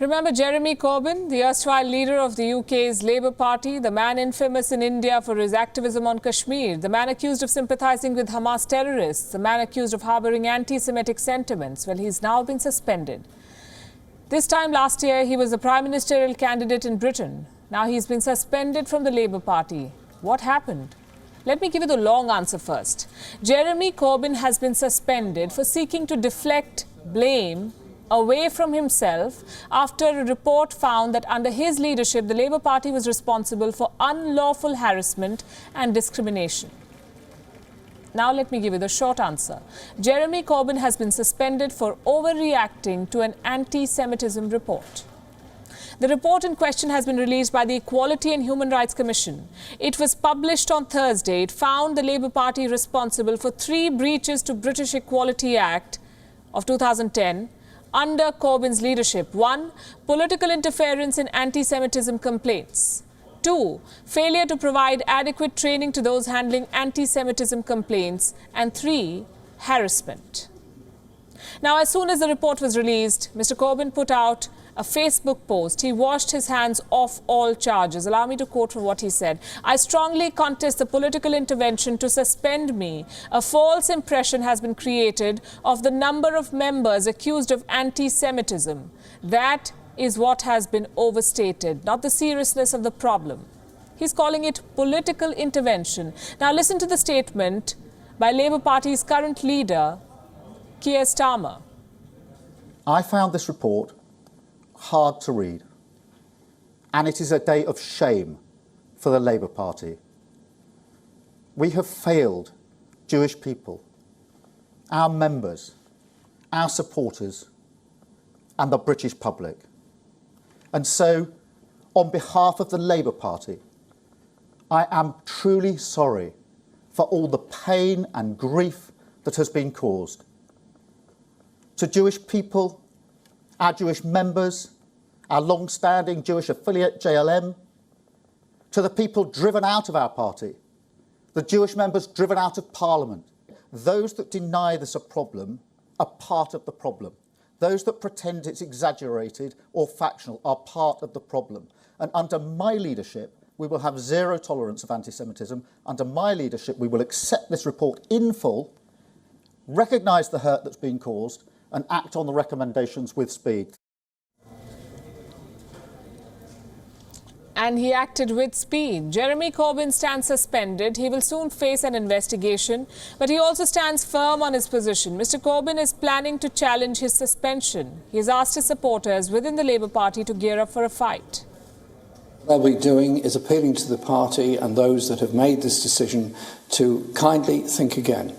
Remember Jeremy Corbyn, the erstwhile leader of the UK's Labour Party, the man infamous in India for his activism on Kashmir, the man accused of sympathising with Hamas terrorists, the man accused of harbouring anti-Semitic sentiments? Well, he's now been suspended. This time last year, he was the prime ministerial candidate in Britain. Now he's been suspended from the Labour Party. What happened? Let me give you the long answer first. Jeremy Corbyn has been suspended for seeking to deflect blame away from himself after a report found that under his leadership, the Labour Party was responsible for unlawful harassment and discrimination. Now let me give you the short answer. Jeremy Corbyn has been suspended for overreacting to an anti-Semitism report. The report in question has been released by the Equality and Human Rights Commission. It was published on Thursday. It found the Labour Party responsible for 3 breaches to British Equality Act of 2010 under Corbyn's leadership. 1. Political interference in anti-Semitism complaints. 2. Failure to provide adequate training to those handling anti-Semitism complaints. And 3. Harassment. Now, as soon as the report was released, Mr. Corbyn put out a Facebook post. He washed his hands off all charges. Allow me to quote from what he said. "I strongly contest the political intervention to suspend me. A false impression has been created of the number of members accused of anti-Semitism. That is what has been overstated, not the seriousness of the problem." He's calling it political intervention. Now listen to the statement by Labour Party's current leader, Keir Starmer. "I found this report hard to read, and it is a day of shame for the Labour Party. We have failed Jewish people, our members, our supporters, and the British public. And so, on behalf of the Labour Party, I am truly sorry for all the pain and grief that has been caused. To Jewish people, our Jewish members, our long-standing Jewish affiliate JLM, to the people driven out of our party, the Jewish members driven out of Parliament. Those that deny this a problem are part of the problem. Those that pretend it's exaggerated or factional are part of the problem. And under my leadership, we will have zero tolerance of anti-Semitism. Under my leadership, we will accept this report in full, recognise the hurt that's been caused, and act on the recommendations with speed. And he acted with speed. Jeremy Corbyn stands suspended. He will soon face an investigation, but he also stands firm on his position. Mr. Corbyn is planning to challenge his suspension. He has asked his supporters within the Labour Party to gear up for a fight. What I'll be doing is appealing to the party and those that have made this decision to kindly think again.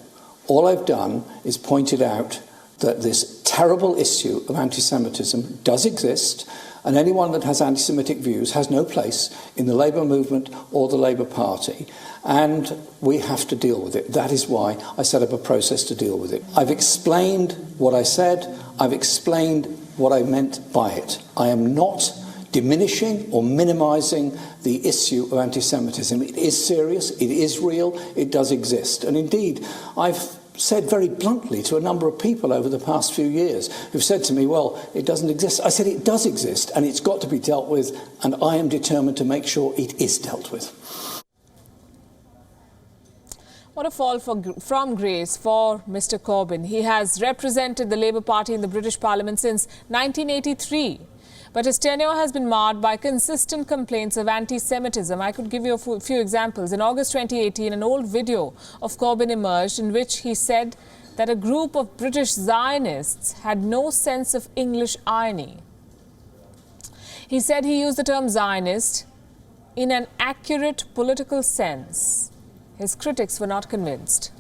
All I've done is pointed out that this terrible issue of anti-Semitism does exist, and anyone that has anti-Semitic views has no place in the Labour movement or the Labour Party, and we have to deal with it. That is why I set up a process to deal with it. I've explained what I said. I've explained what I meant by it. I am not diminishing or minimising the issue of anti-Semitism. It is serious, it is real, it does exist. And indeed, I've said very bluntly to a number of people over the past few years who've said to me, well, it doesn't exist. I said it does exist, and it's got to be dealt with, and I am determined to make sure it is dealt with. What a fall from grace for Mr. Corbyn. He has represented the Labour Party in the British Parliament since 1983. But his tenure has been marred by consistent complaints of anti-Semitism. I could give you a few examples. In August 2018, an old video of Corbyn emerged in which he said that a group of British Zionists had no sense of English irony. He said he used the term Zionist in an accurate political sense. His critics were not convinced.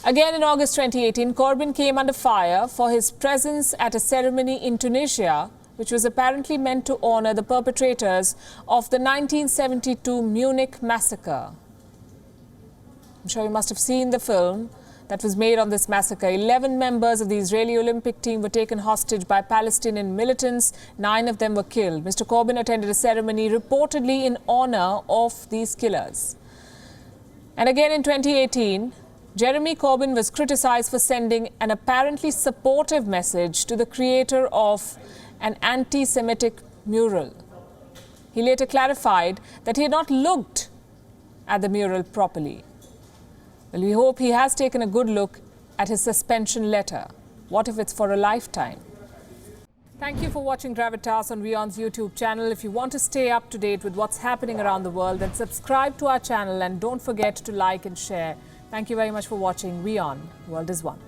Again, in August 2018, Corbyn came under fire for his presence at a ceremony in Tunisia, which was apparently meant to honour the perpetrators of the 1972 Munich massacre. I'm sure you must have seen the film that was made on this massacre. 11 members of the Israeli Olympic team were taken hostage by Palestinian militants. 9 of them were killed. Mr. Corbyn attended a ceremony reportedly in honour of these killers. And again in 2018, Jeremy Corbyn was criticised for sending an apparently supportive message to the creator of an anti-Semitic mural. He later clarified that he had not looked at the mural properly. Well, we hope he has taken a good look at his suspension letter. What if it's for a lifetime? Thank you for watching Gravitas on WION's YouTube channel. If you want to stay up to date with what's happening around the world, then subscribe to our channel and don't forget to like and share. Thank you very much for watching. WION, World is One.